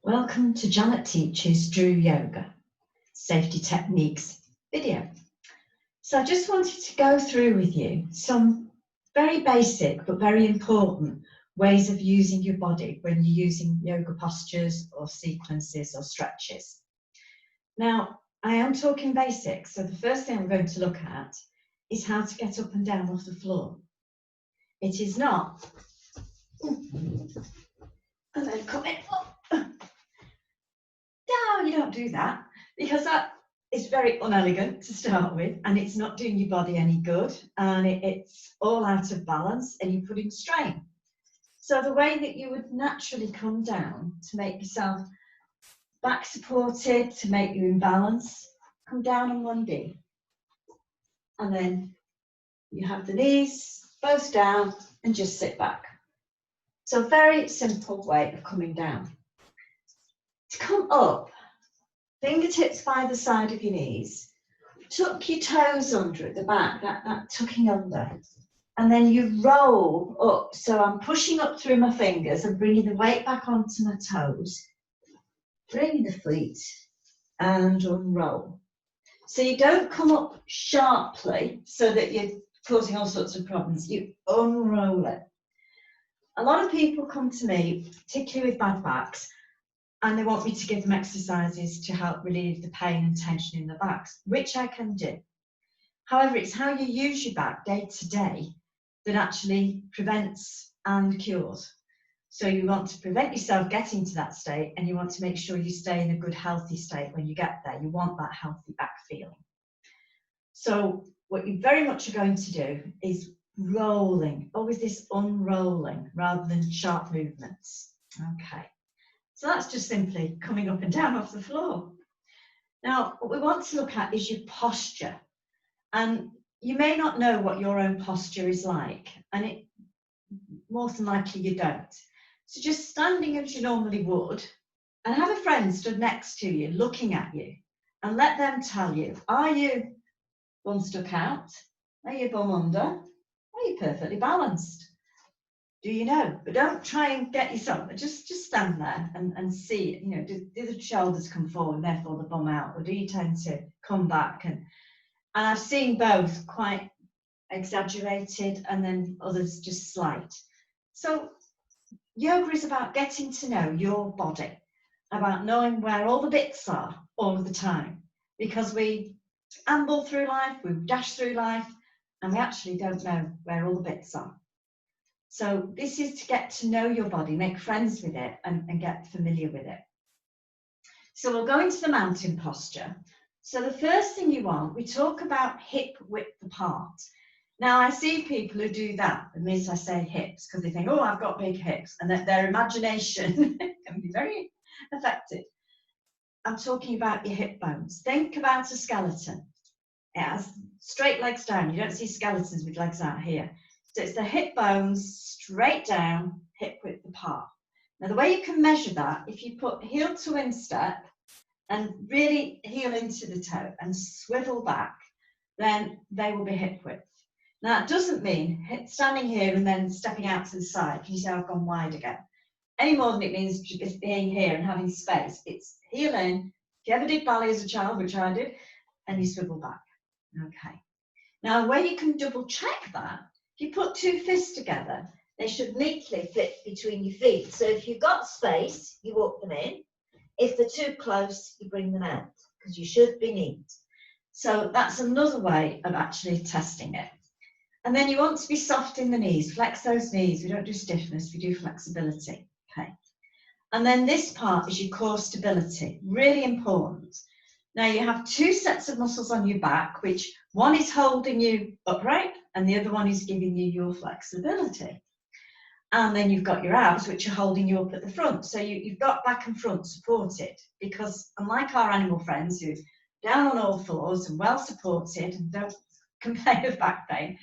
Welcome to Janet Teaches DRU Yoga Safety Techniques video. So I just wanted to go through with you some very basic but very important ways of using your body when you're using yoga postures or sequences or stretches. Now, I am talking basics, so the first thing I'm going to look at is how to get up and down off the floor. It is not, and then come in up. No, you don't do that, because that is very unelegant to start with, and it's not doing your body any good, and it's all out of balance, and you're putting strain. So the way that you would naturally come down to make yourself back supported, to make you in balance, come down on one knee, and then you have the knees both down and just sit back. So very simple way of coming down. To come up, fingertips by the side of your knees, tuck your toes under at the back, that tucking under, and then you roll up. So I'm pushing up through my fingers and bringing the weight back onto my toes, bringing the feet and unroll. So you don't come up sharply so that you're causing all sorts of problems. You unroll it. A lot of people come to me, particularly with bad backs, and they want me to give them exercises to help relieve the pain and tension in the backs, which I can do. However, it's how you use your back day to day that actually prevents and cures. So you want to prevent yourself getting to that state, and you want to make sure you stay in a good, healthy state when you get there. You want that healthy back feeling. So what you very much are going to do is rolling, always this unrolling rather than sharp movements. Okay. So that's just simply coming up and down off the floor. Now, what we want to look at is your posture. And you may not know what your own posture is like, and more than likely you don't. So just standing as you normally would, and have a friend stood next to you, looking at you, and let them tell you, are you bum stuck out? Are you bum under? Are you perfectly balanced? Do you know? But don't try and get yourself, just stand there and see, you know, do the shoulders come forward, therefore the bum out, or do you tend to come back? And I've seen both quite exaggerated and then others just slight. So yoga is about getting to know your body, about knowing where all the bits are all of the time, because we amble through life, we dash through life, and we actually don't know where all the bits are. So this is to get to know your body, make friends with it, and get familiar with it. So we'll go into the mountain posture. So the first thing you want, we talk about hip width apart. Now I see people who do that the minute I say hips, because they think, oh, I've got big hips, and that their imagination can be very affected. I'm talking about your hip bones. Think about a skeleton. It has straight legs down. You don't see skeletons with legs out here. So it's the hip bones straight down, hip width apart. Now the way you can measure that, if you put heel to instep and really heel into the toe and swivel back, then they will be hip width. Now that doesn't mean standing here and then stepping out to the side. Can you see I've gone wide again? Any more than it means just being here and having space. It's heel in. If you ever did ballet as a child, which I did, and you swivel back. Okay. Now the way you can double check that, if you put two fists together, they should neatly fit between your feet. So if you've got space, you walk them in. If they're too close, you bring them out, because you should be neat. So that's another way of actually testing it. And then you want to be soft in the knees. Flex those knees. We don't do stiffness, we do flexibility. Okay. And then this part is your core stability. Really important. Now you have two sets of muscles on your back, which one is holding you upright and the other one is giving you your flexibility. And then you've got your abs, which are holding you up at the front. So you've got back and front supported, because unlike our animal friends who are down on all fours and well supported and don't complain of back pain,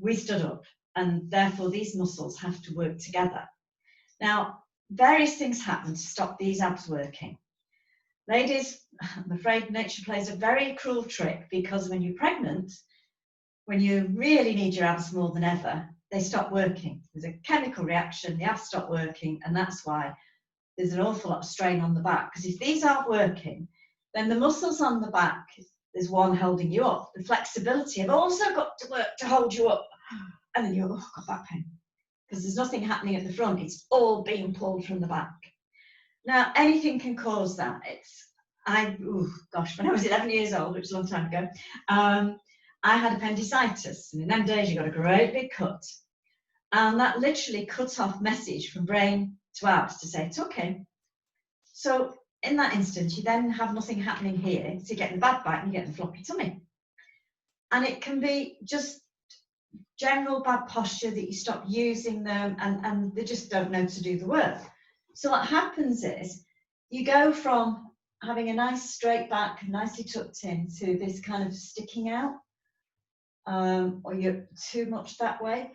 we stood up, and therefore these muscles have to work together. Now, various things happen to stop these abs working. Ladies, I'm afraid nature plays a very cruel trick, because when you're pregnant, when you really need your abs more than ever, they stop working. There's a chemical reaction, the abs stop working, and that's why there's an awful lot of strain on the back, because if these aren't working, then the muscles on the back, there's one holding you up. The flexibility have also got to work to hold you up, and then you've got back pain, because there's nothing happening at the front. It's all being pulled from the back. Now, anything can cause that. When I was 11 years old, which is a long time ago, I had appendicitis, and in them days you got a great big cut, and that literally cut off message from brain to abs to say it's okay. So in that instance, you then have nothing happening here, so you get the bad back and you get the floppy tummy. And it can be just general bad posture that you stop using them, and they just don't know to do the work. So what happens is you go from having a nice straight back, nicely tucked in, to this kind of sticking out, or you're too much that way.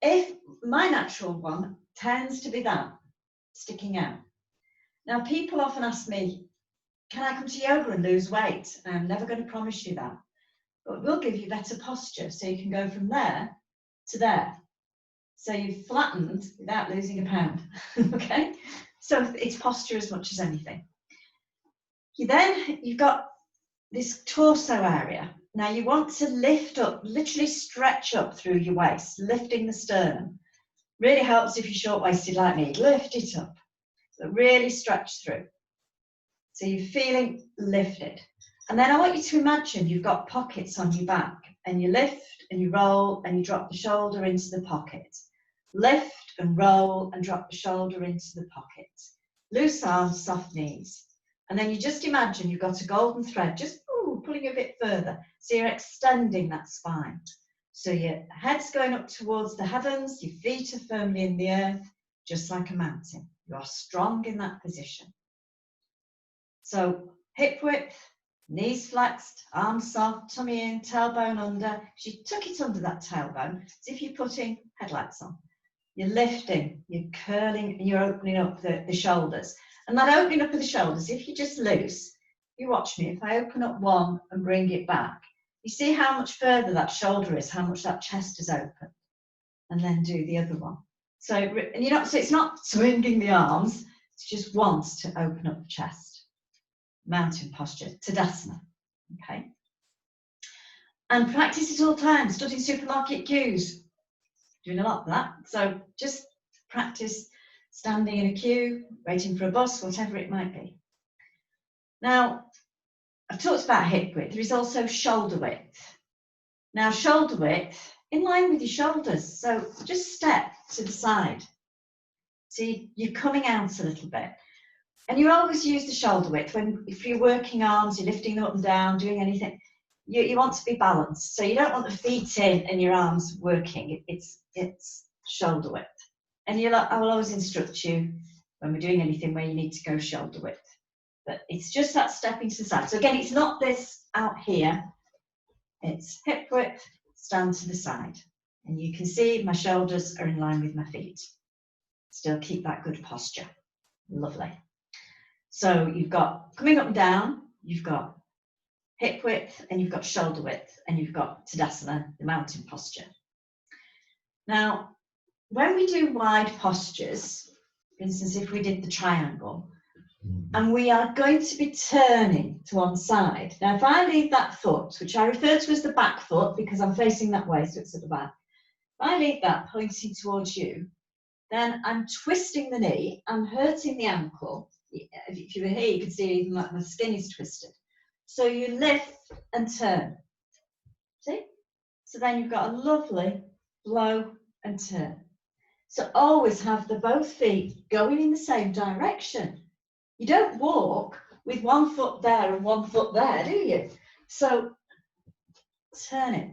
If my natural one tends to be that, sticking out. Now, people often ask me, can I come to yoga and lose weight? I'm never going to promise you that, but we'll give you better posture, so you can go from there to there. So you've flattened without losing a pound, okay? So it's posture as much as anything. You've got this torso area. Now you want to lift up, literally stretch up through your waist, lifting the sternum. Really helps if you're short-waisted like me. Lift it up, but really stretch through. So you're feeling lifted. And then I want you to imagine you've got pockets on your back, and you lift and you roll and you drop the shoulder into the pocket. Lift and roll and drop the shoulder into the pocket. Loose arms, soft knees. And then you just imagine you've got a golden thread just pulling a bit further. So you're extending that spine. So your head's going up towards the heavens, your feet are firmly in the earth, just like a mountain. You are strong in that position. So hip width, knees flexed, arms soft, tummy in, tailbone under. You tuck it under that tailbone as if you're putting headlights on. You're lifting, you're curling, and you're opening up the shoulders. And that opening up of the shoulders, if you're just loose, you watch me, if I open up one and bring it back, you see how much further that shoulder is, how much that chest is open, and then do the other one. So it's not swinging the arms, it's just once to open up the chest. Mountain posture, Tadasana, okay? And practice it all the time, studying supermarket queues, doing a lot of that. So just practice standing in a queue, waiting for a bus, whatever it might be. Now, I've talked about hip width. There is also shoulder width. Now, shoulder width, in line with your shoulders. So just step to the side. So you're coming out a little bit. And you always use the shoulder width if you're working arms, you're lifting them up and down, doing anything. You want to be balanced. So you don't want the feet in and your arms working. It's shoulder width. And I will always instruct you when we're doing anything where you need to go shoulder width. But it's just that stepping to the side. So again, it's not this out here. It's hip width, stand to the side. And you can see my shoulders are in line with my feet. Still keep that good posture. Lovely. So you've got coming up and down, you've got hip width, and you've got shoulder width, and you've got Tadasana, the mountain posture. Now, when we do wide postures, for instance, if we did the triangle, and we are going to be turning to one side. Now, if I leave that foot, which I refer to as the back foot because I'm facing that way, so it's at the back. If I leave that pointing towards you, then I'm twisting the knee, I'm hurting the ankle. If you were here, you could see even like my skin is twisted. So you lift and turn. See? So then you've got a lovely blow and turn. So always have both feet going in the same direction. You don't walk with one foot there and one foot there, do you? So turn it.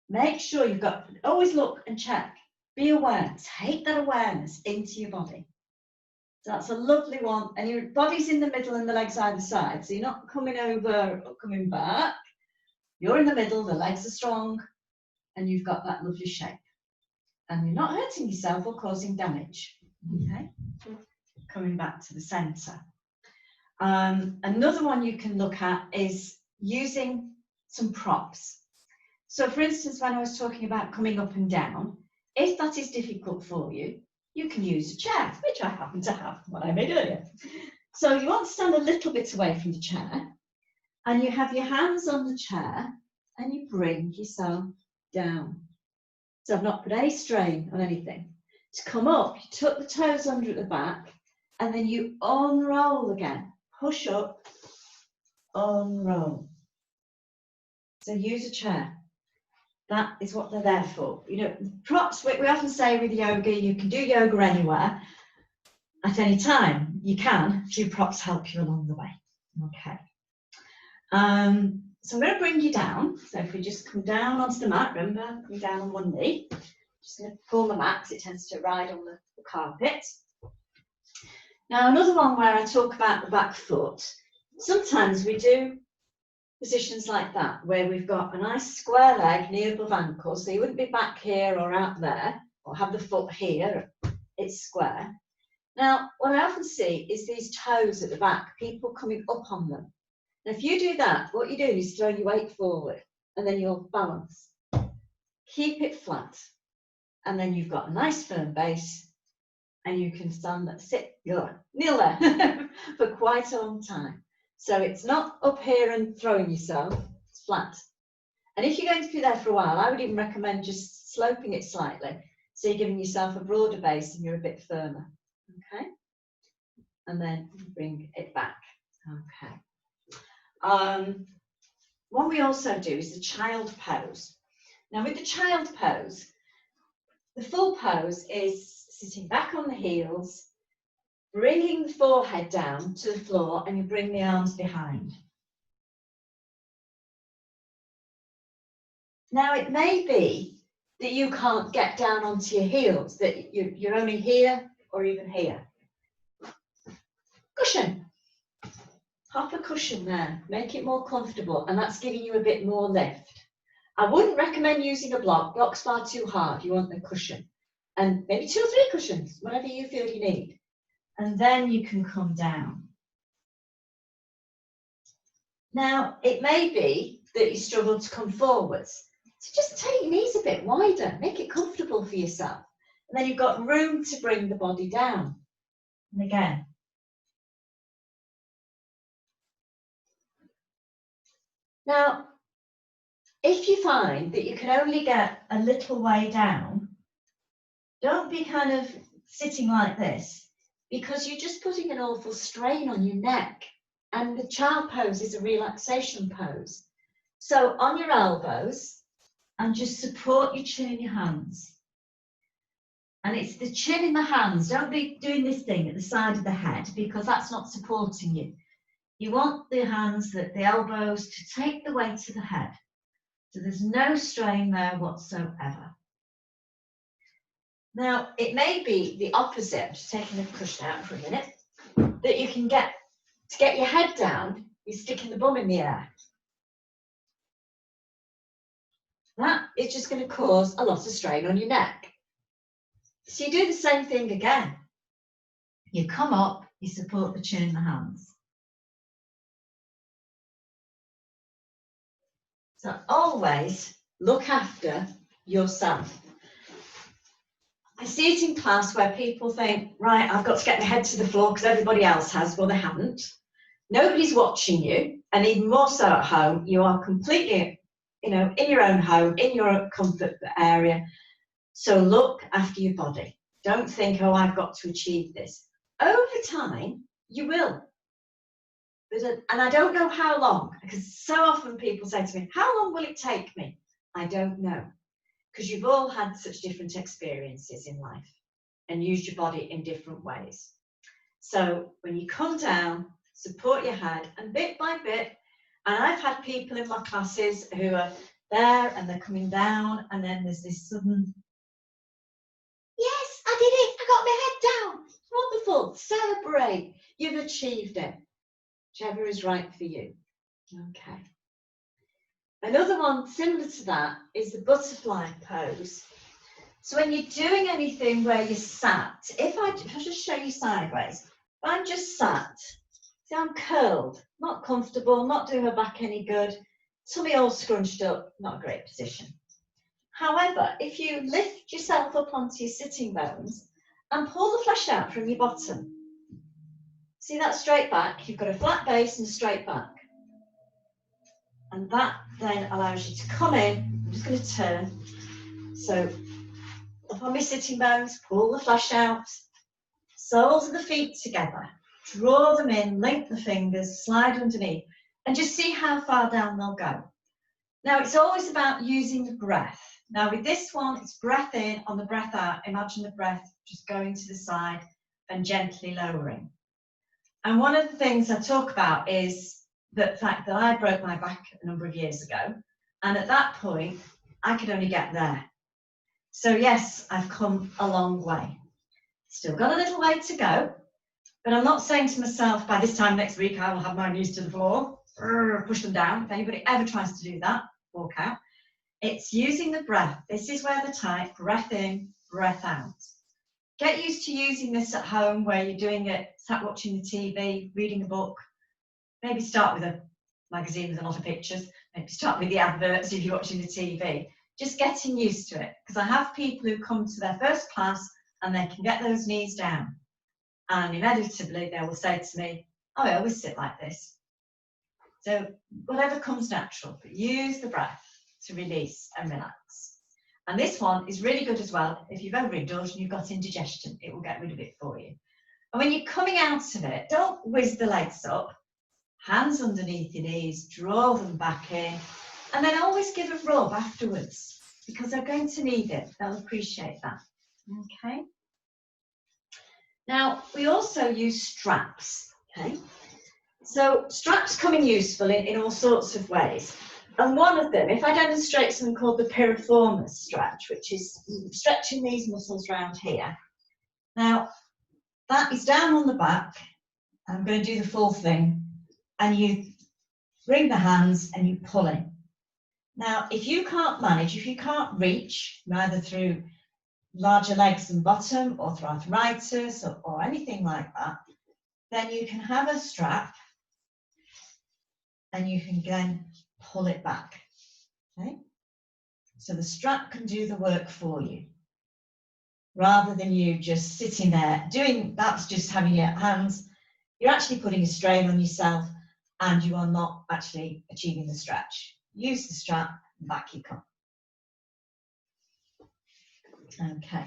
Make sure you've got, always look and check. Be aware. Take that awareness into your body. So that's a lovely one. And your body's in the middle and the legs either side. So you're not coming over or coming back. You're in the middle, the legs are strong, and you've got that lovely shape. And you're not hurting yourself or causing damage. Okay? Coming back to the centre. Another one you can look at is using some props. So for instance, when I was talking about coming up and down, if that is difficult for you, you can use a chair, which I happen to have, what I made earlier. So you want to stand a little bit away from the chair, and you have your hands on the chair, and you bring yourself down. So I've not put any strain on anything. To come up, you tuck the toes under at the back, and then you unroll again. Push up, unroll. So use a chair. That is what they're there for. You know, props, we often say with yoga, you can do yoga anywhere, at any time. You can, do props help you along the way. Okay. So I'm going to bring you down. So if we just come down onto the mat, remember, come down on one knee. Just going to pull the mat because it tends to ride on the carpet. Now another one where I talk about the back foot. Sometimes we do positions like that where we've got a nice square leg near above ankle, so you wouldn't be back here or out there or have the foot here. It's square. Now what I often see is these toes at the back, people coming up on them. And if you do that, what you're doing is throwing your weight forward, and then you'll balance. Keep it flat, and then you've got a nice firm base, and you can stand there, sit, kneel there for quite a long time. So it's not up here and throwing yourself, it's flat. And if you're going to be there for a while, I would even recommend just sloping it slightly, so you're giving yourself a broader base and you're a bit firmer. Okay? And then bring it back. Okay. What we also do is the child pose. Now with the child pose, the full pose is sitting back on the heels, bringing the forehead down to the floor, and you bring the arms behind. Now it may be that you can't get down onto your heels, that you're only here or even here. Cushion. Pop a cushion there, make it more comfortable, and that's giving you a bit more lift. I wouldn't recommend using a block. Block's far too hard. You want a cushion, and maybe 2 or 3 cushions, whatever you feel you need. And then you can come down. Now, it may be that you struggle to come forwards. So just take your knees a bit wider, make it comfortable for yourself. And then you've got room to bring the body down. And again. Now, if you find that you can only get a little way down, don't be kind of sitting like this, because you're just putting an awful strain on your neck. And the child pose is a relaxation pose. So on your elbows, and just support your chin in your hands. And it's the chin in the hands. Don't be doing this thing at the side of the head, because that's not supporting you. You want the hands, the elbows, to take the weight to the head. So there's no strain there whatsoever. Now, it may be the opposite. I'm just taking the cushion out for a minute. That you can get, to get your head down, you're sticking the bum in the air. That is just going to cause a lot of strain on your neck. So you do the same thing again. You come up, you support the chin in the hands. So always look after yourself. I see it in class where people think, right, I've got to get my head to the floor because everybody else has. Well, they haven't. Nobody's watching you, and even more so at home. You are completely, in your own home, in your comfort area. So look after your body. Don't think, oh, I've got to achieve this. Over time, you will. And I don't know how long, because so often people say to me, how long will it take me? I don't know, because you've all had such different experiences in life and used your body in different ways. So when you come down, support your head, and bit by bit, and I've had people in my classes who are there and they're coming down, and then there's this sudden, yes, I did it, I got my head down, wonderful, celebrate, you've achieved it. Whichever is right for you. Okay. Another one similar to that is the butterfly pose. So when you're doing anything where you're sat, if I just show you sideways, if I'm just sat, see I'm curled, not comfortable, not doing my back any good, tummy all scrunched up, not a great position. However, if you lift yourself up onto your sitting bones and pull the flesh out from your bottom. See that straight back? You've got a flat base and a straight back. And that then allows you to come in. I'm just going to turn. So up on my sitting bones, pull the flesh out. Soles of the feet together. Draw them in, link the fingers, slide underneath, and just see how far down they'll go. Now, it's always about using the breath. Now, with this one, it's breath in, on the breath out. Imagine the breath just going to the side and gently lowering. And one of the things I talk about is the fact that I broke my back a number of years ago. And at that point, I could only get there. So yes, I've come a long way. Still got a little way to go. But I'm not saying to myself, by this time next week, I will have my knees to the floor, push them down. If anybody ever tries to do that, walk out. It's using the breath. This is where the type, breath in, breath out. Get used to using this at home where you're doing it, sat watching the TV, reading a book. Maybe start with a magazine with a lot of pictures. Maybe start with the adverts if you're watching the TV. Just getting used to it. Because I have people who come to their first class and they can get those knees down. And inevitably they will say to me, oh, I always sit like this. So whatever comes natural, but use the breath to release and relax. And this one is really good as well. If you've overindulged and you've got indigestion, it will get rid of it for you. And when you're coming out of it, don't whiz the legs up. Hands underneath your knees, draw them back in, and then always give a rub afterwards because they're going to need it. They'll appreciate that. Okay. Now, we also use straps. Okay. So straps come in useful in all sorts of ways. And one of them, if I demonstrate something called the piriformis stretch, which is stretching these muscles around here. Now, that is down on the back. I'm going to do the full thing. And you bring the hands and you pull in. Now, if you can't manage, if you can't reach, either through larger legs and bottom or through arthritis or anything like that, then you can have a strap and you can then pull it back. Okay? So the strap can do the work for you. Rather than you just sitting there doing, that's just having your hands, you're actually putting a strain on yourself and you are not actually achieving the stretch. Use the strap and back you come. Okay.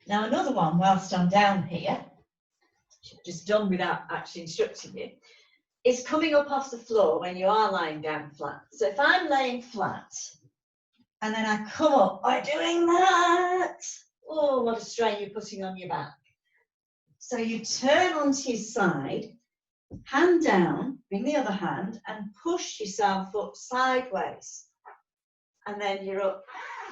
Now another one, whilst I'm down here, just done without actually instructing you, is coming up off the floor when you are lying down flat. So if I'm laying flat and then I come up by doing that, oh, what a strain you're putting on your back. So you turn onto your side, hand down, bring the other hand and push yourself up sideways. And then you're up,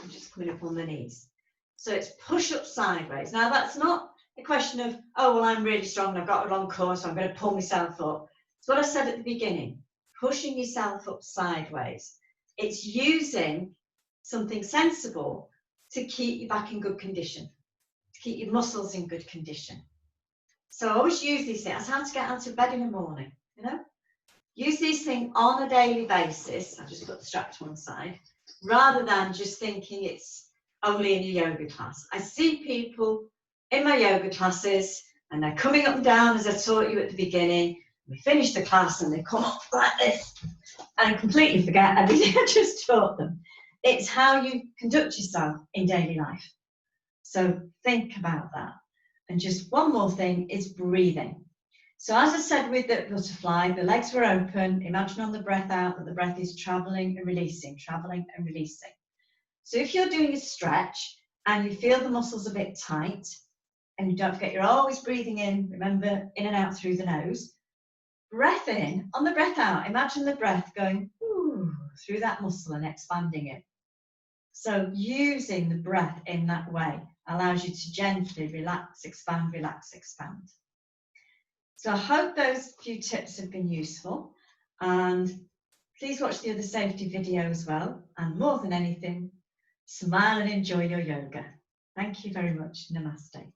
I'm just coming up on the knees. So it's push up sideways. Now that's not a question of, oh, well, I'm really strong and I've got a long core, so I'm going to pull myself up. It's what I said at the beginning, pushing yourself up sideways. It's using something sensible to keep you back in good condition, to keep your muscles in good condition. So I always use these things. That's how to get out of bed in the morning, you know? Use these things on a daily basis. I'll just put the strap to one side, rather than just thinking it's only in a yoga class. I see people in my yoga classes and they're coming up and down as I taught you at the beginning. We finish the class and they come up like this and completely forget everything I just taught them. It's how you conduct yourself in daily life. So think about that. And just one more thing is breathing. So as I said with the butterfly, the legs were open. Imagine on the breath out that the breath is traveling and releasing, traveling and releasing. So if you're doing a stretch and you feel the muscles a bit tight, and you don't forget you're always breathing in, remember, in and out through the nose. Breath in, on the breath out, imagine the breath going through that muscle and expanding it. So using the breath in that way allows you to gently relax, expand, relax, expand. So I hope those few tips have been useful, and please watch the other safety video as well, and more than anything, smile and enjoy your yoga. Thank you very much. Namaste.